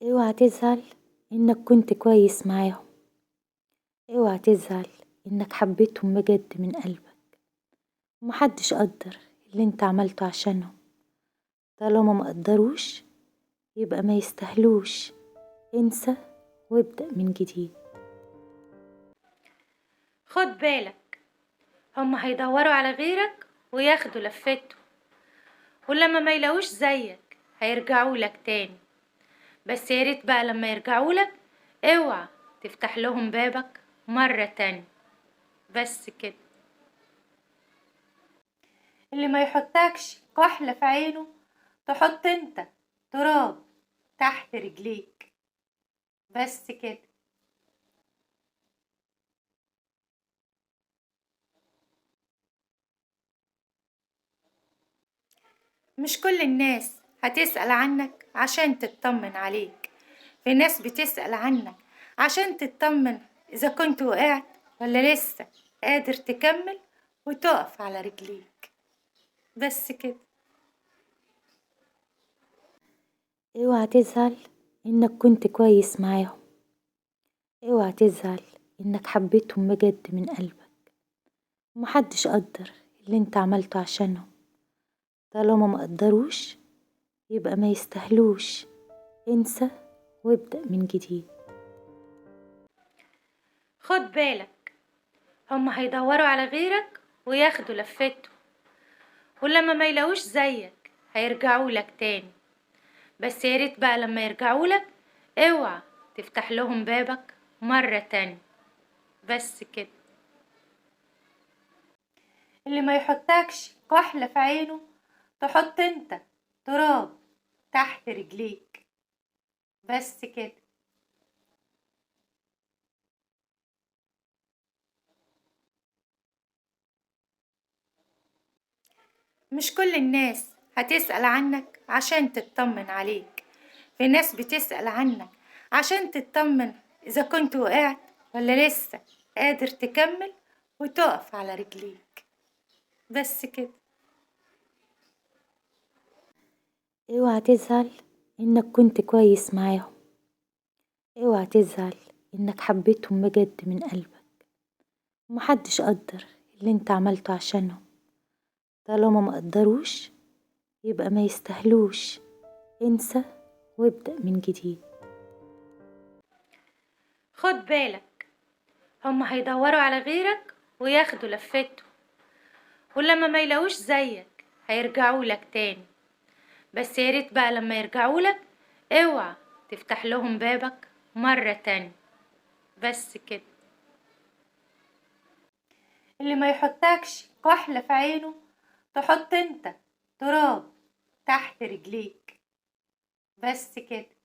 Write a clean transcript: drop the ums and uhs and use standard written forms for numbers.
اوعى تزعل انك كنت كويس معاهم. اوعى تزعل انك حبيتهم بجد من قلبك. ومحدش قدر اللي انت عملته عشانهم. طالما ما قدروش يبقى ما يستاهلوش. انسى وابدأ من جديد. خد بالك، هم هيدوروا على غيرك وياخدوا لفته، ولما ما يلاقوش زيك هيرجعوا لك تاني. بس يا ريت بقى لما يرجعوا لك اوعى تفتح لهم بابك مرة تانية. بس كده. اللي ما يحطكش كحلة في عينه تحط انت تراب تحت رجليك. بس كده. مش كل الناس هتسأل عنك عشان تطمن عليك. في ناس بتسأل عنك عشان تطمن إذا كنت وقعت ولا لسه قادر تكمل وتقف على رجليك. بس كده. اوعى تزعل انك كنت كويس معاهم. اوعى تزعل انك حبيتهم بجد من قلبك. ومحدش قدر اللي انت عملته عشانهم. طالما ما قدروش يبقى ما يستاهلوش. انسى وابدأ من جديد. خد بالك، هم هيدوروا على غيرك وياخدوا لفته، ولما ما يلاقوش زيك هيرجعوا لك تاني. بس يا ريت بقى لما يرجعوا لك اوعى تفتح لهم بابك مرة تانية. بس كده. اللي ما يحطكش كحلة في عينه تحط انت تراب تحت رجليك. بس كده. مش كل الناس هتسأل عنك عشان تطمن عليك. في ناس بتسأل عنك عشان تطمن إذا كنت وقعت ولا لسه قادر تكمل وتقف على رجليك. بس كده. اوعى تزعل انك كنت كويس معاهم. اوعى تزعل انك حبيتهم بجد من قلبك. ومحدش قدر اللي انت عملته عشانهم. طالما ما قدروش يبقى ما يستاهلوش. انسى وابدأ من جديد. خد بالك، هم هيدوروا على غيرك وياخدوا لفته، ولما ما يلاقوش زيك هيرجعوا لك تاني. بس يا ريت بقى لما يرجعوا لك اوعى تفتح لهم بابك مرة تانية. بس كده. اللي ما يحطكش كحلة في عينه تحط انت تراب تحت رجليك. بس كده.